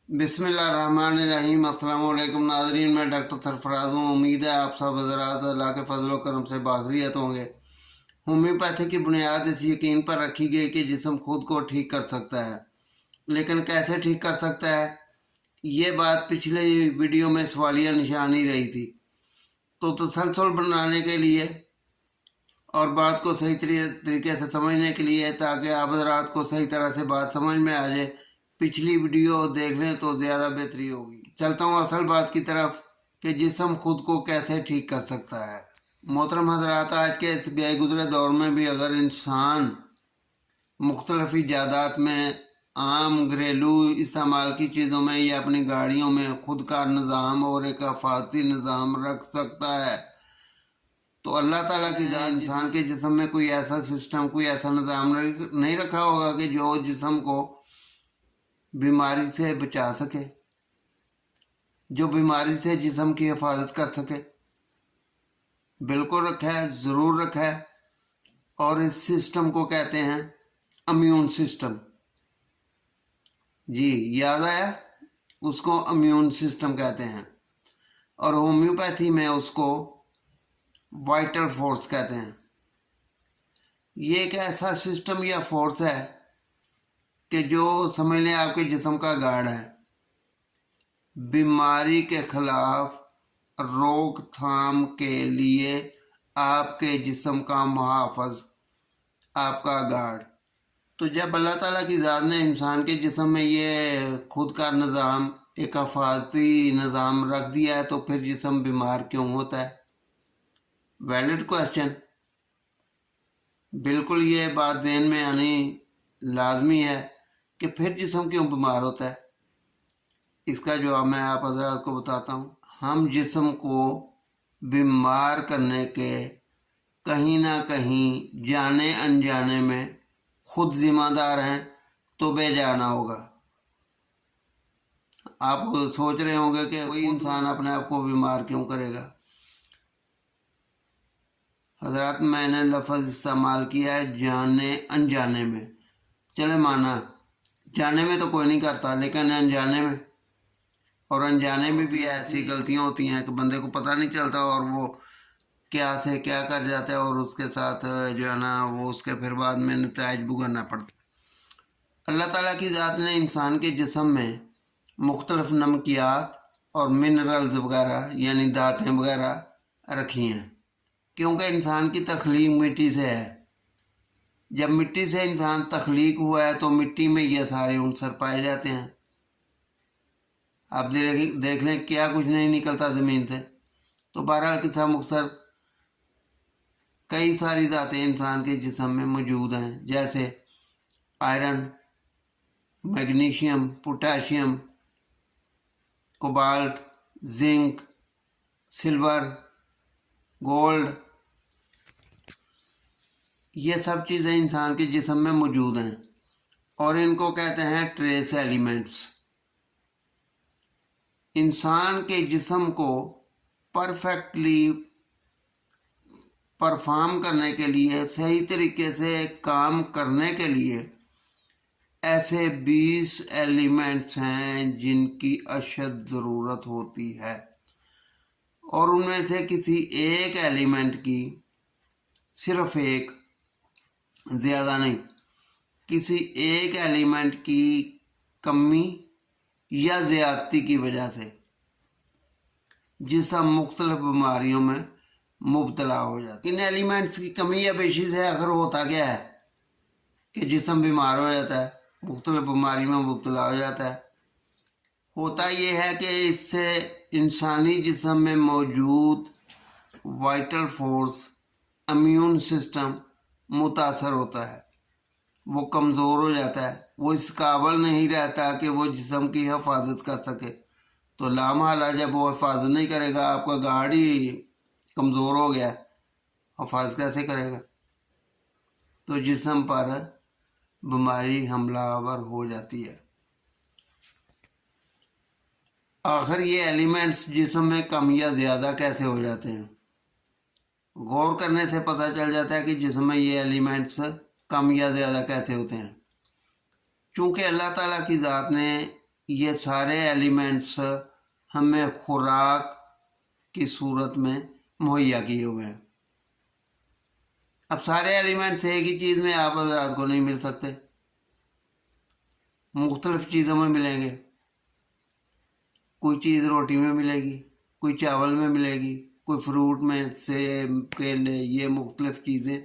बिस्मिल्लाहिर्रहमानिर्रहीम। अस्सलाम वालेकुम नाज़रीन, मैं डॉक्टर सरफराज हूँ। उम्मीद है आप सब हज़रात अल्लाह के फजल करम से बाखरियत होंगे। होम्योपैथी की बुनियाद इस यकीन पर रखी गई कि जिस्म खुद को ठीक कर सकता है, लेकिन कैसे ठीक कर सकता है, ये बात पिछले वीडियो में सवालिया निशानी रही थी। तो तसलसल बनाने के लिए और बात को सही तरीके से समझने के लिए, ताकि आप हज़रात को सही तरह से बात समझ में आ जाए, पिछली वीडियो देख लें तो ज़्यादा बेहतरी होगी। चलता हूँ असल बात की तरफ कि जिस्म खुद को कैसे ठीक कर सकता है। मोहतरम हज़रात, आज के इस गए गुजरे दौर में भी अगर इंसान मुख्तलिफ ईजादात में, आम घरेलू इस्तेमाल की चीज़ों में या अपनी गाड़ियों में खुद का निज़ाम और एक हिफाजती निज़ाम रख सकता है, तो अल्लाह ताला की जान इंसान के जिस्म में कोई ऐसा सिस्टम, कोई ऐसा निज़ाम नहीं रखा होगा कि जो जिस्म को बीमारी से बचा सके, जो बीमारी से जिस्म की हिफाजत कर सके। बिल्कुल रखा है, ज़रूर रखा है। और इस सिस्टम को कहते हैं इम्यून सिस्टम। जी, याद आया? उसको इम्यून सिस्टम कहते हैं, और होम्योपैथी में उसको वाइटल फोर्स कहते हैं। ये एक ऐसा सिस्टम या फोर्स है कि जो समझ लें आपके जिस्म का गार्ड है। बीमारी के खिलाफ रोकथाम के लिए आपके जिस्म का मुहाफ़िज़, आपका गार्ड। तो जब अल्लाह ताला की ज़ात ने इंसान के जिस्म में ये खुद का निज़ाम, एक हिफाजती निज़ाम रख दिया है, तो फिर जिस्म बीमार क्यों होता है? Valid question. बिल्कुल ये बात ज़हन में आनी लाजमी है कि फिर जिस्म क्यों बीमार होता है। इसका जवाब मैं आप हज़रात को बताता हूँ। हम जिस्म को बीमार करने के कहीं ना कहीं जाने अनजाने में खुद ज़िम्मेदार हैं, तो बेजाना होगा। आप सोच रहे होंगे कि कोई इंसान अपने आप को बीमार क्यों करेगा। हज़रात, मैंने लफ्ज़ इस्तेमाल किया है जाने अनजाने में। चले माना जाने में तो कोई नहीं करता, लेकिन अनजाने में, और अनजाने में भी ऐसी गलतियां होती हैं कि बंदे को पता नहीं चलता और वो क्या से क्या कर जाता है, और उसके साथ जो है ना वो उसके फिर बाद में नताइज भुगतना पड़ता। अल्लाह ताला की ज़ात ने इंसान के जिस्म में मुख्तलिफ नमकियात और मिनरल्स वगैरह यानी धातें वगैरह रखी हैं, क्योंकि इंसान की तख्लीक मिट्टी से है। जब मिट्टी से इंसान तख्लीक हुआ है तो मिट्टी में ये सारे उनसर पाए जाते हैं। आप देख लें, क्या कुछ नहीं निकलता ज़मीन से। तो बहरहाल किस्सा मुख्तर कई सारी धातें इंसान के जिस्म में मौजूद हैं, जैसे iron, magnesium, potassium, cobalt, zinc, silver, gold. ये सब चीज़ें इंसान के जिस्म में मौजूद हैं, और इनको कहते हैं ट्रेस एलिमेंट्स। इंसान के जिस्म को परफेक्टली परफॉर्म करने के लिए, सही तरीके से काम करने के लिए ऐसे 20 एलिमेंट्स हैं जिनकी अशद ज़रूरत होती है, और उनमें से किसी एक एलिमेंट की, सिर्फ एक, ज़्यादा नहीं, किसी एक एलिमेंट की कमी या ज़्यादती की वजह से जिस्म मुख्तलिफ बीमारियों में मुब्तला हो जाता है। इन एलिमेंट्स की कमी या बेशी से आखिर होता क्या है कि जिस्म बीमार हो जाता है, मुख्तलिफ बीमारी में मुब्तला हो जाता है। होता यह है कि इससे इंसानी जिस्म में मौजूद वाइटल फोर्स, इम्यून सिस्टम मुतासर होता है, वो कमज़ोर हो जाता है, वो इस काबिल नहीं रहता कि वो जिस्म की हिफाजत कर सके। तो लामहला जब वो हिफाजत नहीं करेगा, आपका गार्ड ही कमज़ोर हो गया, हिफाजत कैसे करेगा? तो जिस्म पर बीमारी हमलावर हो जाती है। आखिर ये एलिमेंट्स जिस्म में कम या ज़्यादा कैसे हो जाते हैं? गौर करने से पता चल जाता है कि जिस्म में ये एलिमेंट्स कम या ज़्यादा कैसे होते हैं। चूँकि अल्लाह ताला की ज़ात ने یہ سارے ایلیمنٹس ہمیں خوراک کی صورت میں مہیا کیے ہوئے ہیں۔ اب سارے ایلیمنٹس ایک ہی چیز میں آپ حضرات کو نہیں مل سکتے، مختلف چیزوں میں ملیں گے۔ کوئی چیز روٹی میں ملے گی، کوئی چاول میں ملے گی، کوئی فروٹ میں، سیب، کیلے، یہ مختلف چیزیں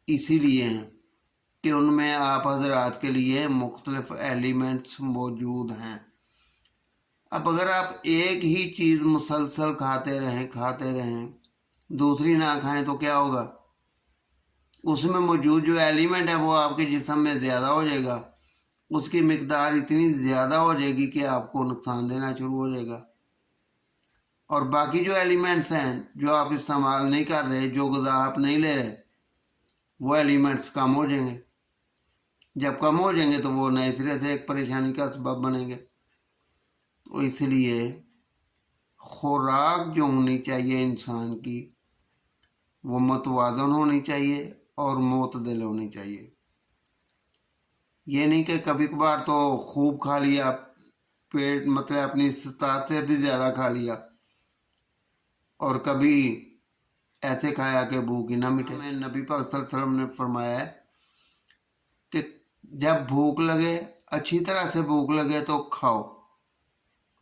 اسی لیے ہیں کہ ان میں آپ حضرات کے لیے مختلف ایلیمنٹس موجود ہیں۔ اب اگر آپ ایک ہی چیز مسلسل کھاتے رہیں دوسری نہ کھائیں تو کیا ہوگا؟ اس میں موجود جو ایلیمنٹ ہے وہ آپ کے جسم میں زیادہ ہو جائے گا، اس کی مقدار اتنی زیادہ ہو جائے گی کہ آپ کو نقصان دینا شروع ہو جائے گا، اور باقی جو ایلیمنٹس ہیں جو آپ استعمال نہیں کر رہے، جو غذا آپ نہیں لے رہے، وہ ایلیمنٹس کم ہو جائیں گے۔ جب کم ہو جائیں گے تو وہ نئے سرے سے ایک پریشانی کا سبب بنیں گے۔ تو اس لیے خوراک جو ہونی چاہیے انسان کی وہ متوازن ہونی چاہیے اور معتدل ہونی چاہیے۔ یہ نہیں کہ کبھی کبھار تو خوب کھا لیا، پیٹ مطلب اپنی استطاعت سے بھی زیادہ کھا لیا، اور کبھی ایسے کھایا کہ بھوک ہی نہ مٹے۔ میں نبی پاک صلی اللہ علیہ وسلم نے فرمایا ہے کہ جب بھوک لگے، اچھی طرح سے بھوک لگے تو کھاؤ،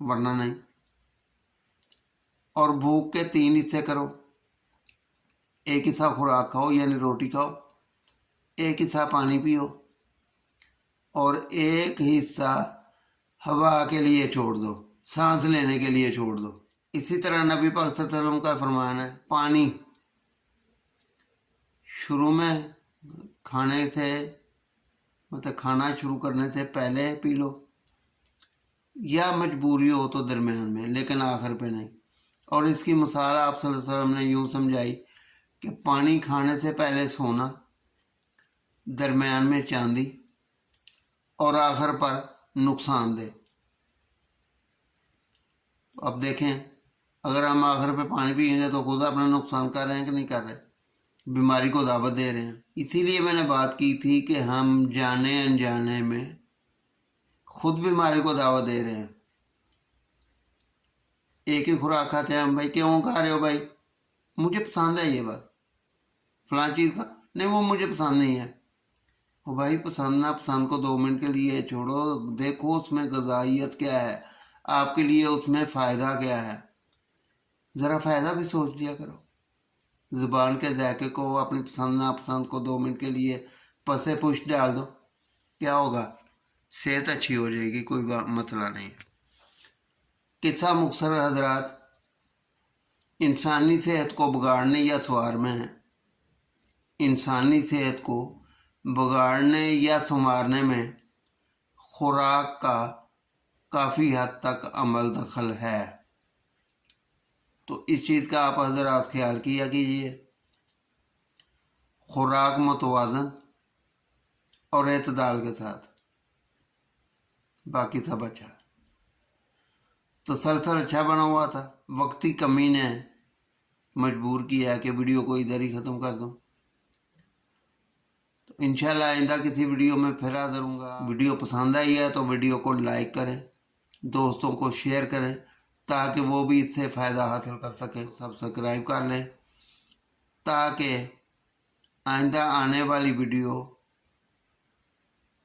ورنہ نہیں۔ اور بھوک کے 3 حصے کرو، ایک حصہ خوراک کھاؤ یعنی روٹی کھاؤ، ایک حصہ پانی پیو، اور ایک حصہ ہوا کے لیے چھوڑ دو، سانس لینے کے لیے چھوڑ دو۔ اسی طرح نبی پاک صلی اللہ علیہ وسلم کا فرمان ہے پانی شروع میں کھانے سے مطلب کھانا شروع کرنے سے پہلے پی لو، یا مجبوری ہو تو درمیان میں، لیکن آخر پہ نہیں۔ اور اس کی مثال آپ صلی اللہ علیہ وسلم نے یوں سمجھائی کہ پانی کھانے سے پہلے سونا، درمیان میں چاندی، اور آخر پر نقصان دہ۔ اب دیکھیں اگر ہم آخر پہ پانی پئیں گے تو خود اپنا نقصان کر رہے ہیں کہ نہیں کر رہے، بیماری کو دعوت دے رہے ہیں۔ اسی لیے میں نے بات کی تھی کہ ہم جانے انجانے میں خود بیماری کو دعوت دے رہے ہیں۔ ایک ہی خوراک کھاتے ہیں ہم، بھائی کیوں کھا رہے ہو؟ بھائی مجھے پسند ہے یہ بات، فلاں چیز کا نہیں، وہ مجھے پسند نہیں ہے۔ وہ بھائی پسند نہ پسند کو 2 منٹ کے لیے چھوڑو، دیکھو اس میں غذائیت کیا ہے، آپ کے لیے اس میں فائدہ کیا ہے، ذرا فائدہ بھی سوچ لیا کرو۔ زبان کے ذائقے کو، اپنی پسند ناپسند کو 2 منٹ کے لیے پسے پوش ڈال دو، کیا ہوگا؟ صحت اچھی ہو جائے گی، کوئی مسئلہ نہیں۔ قصہ مختصر حضرات، انسانی صحت کو بگاڑنے یا سنوارنے میں انسانی صحت کو بگاڑنے یا سنوارنے میں خوراک کا کافی حد تک عمل دخل ہے۔ تو اس چیز کا آپ حضرات خیال کیا کیجیے، خوراک متوازن اور اعتدال کے ساتھ، باقی سب اچھا۔ تسلسل اچھا بنا ہوا تھا، وقتی کمی نے مجبور کیا ہے کہ ویڈیو کو ادھر ہی ختم کر دوں۔ تو انشاءاللہ آئندہ کسی ویڈیو میں پھر حاضر ہوں گا۔ ویڈیو پسند آئی ہے تو ویڈیو کو لائک کریں، دوستوں کو شیئر کریں تاکہ وہ بھی اس سے فائدہ حاصل کر سکیں، سبسکرائب کر لیں تاکہ آئندہ آنے والی ویڈیو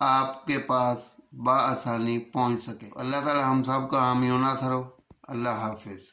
آپ کے پاس بآسانی پہنچ سکے۔ اللہ تعالی ہم سب کا حامی و ناصر ہو۔ اللہ حافظ۔